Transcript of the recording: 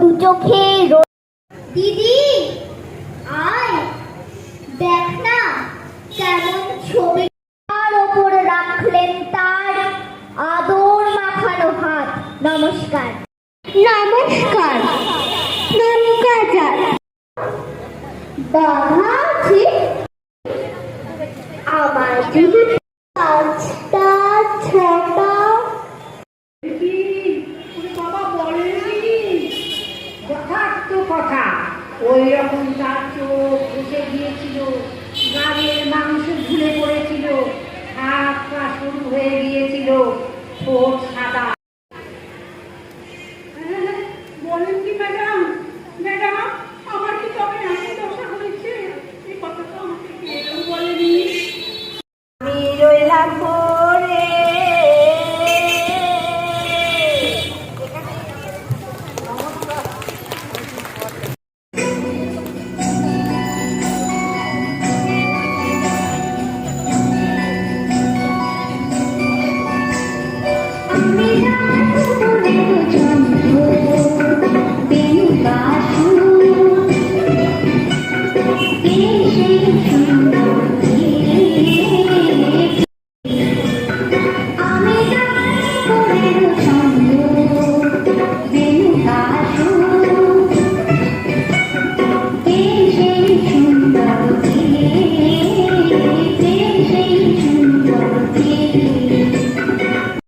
দু চোখে। দিদি আয়, দেখ না কেমন ছবি। তার ওপর রাখলেন তার আদর মাখানো হাত। নমস্কার। নমস্কার। নাম কাজার বাধা আছে আমার যদি কাজটা ছোটা। বাবা বলেনি যথার্থ কথা। ওই রকম তার চোখ উঠে গিয়েছিল, গাড়ির মাংস ঝুলে পড়েছিল, হাত পা শুরু হয়ে গিয়েছিল, ঠোঁট সাদা। বলেন কি ম্যাডাম? ম্যাডাম আমার কি তবে এমন দশা হয়েছে? এই কথাটা আমাকে কেউ বলেনি। আমি রইলাম পরে। Thank you.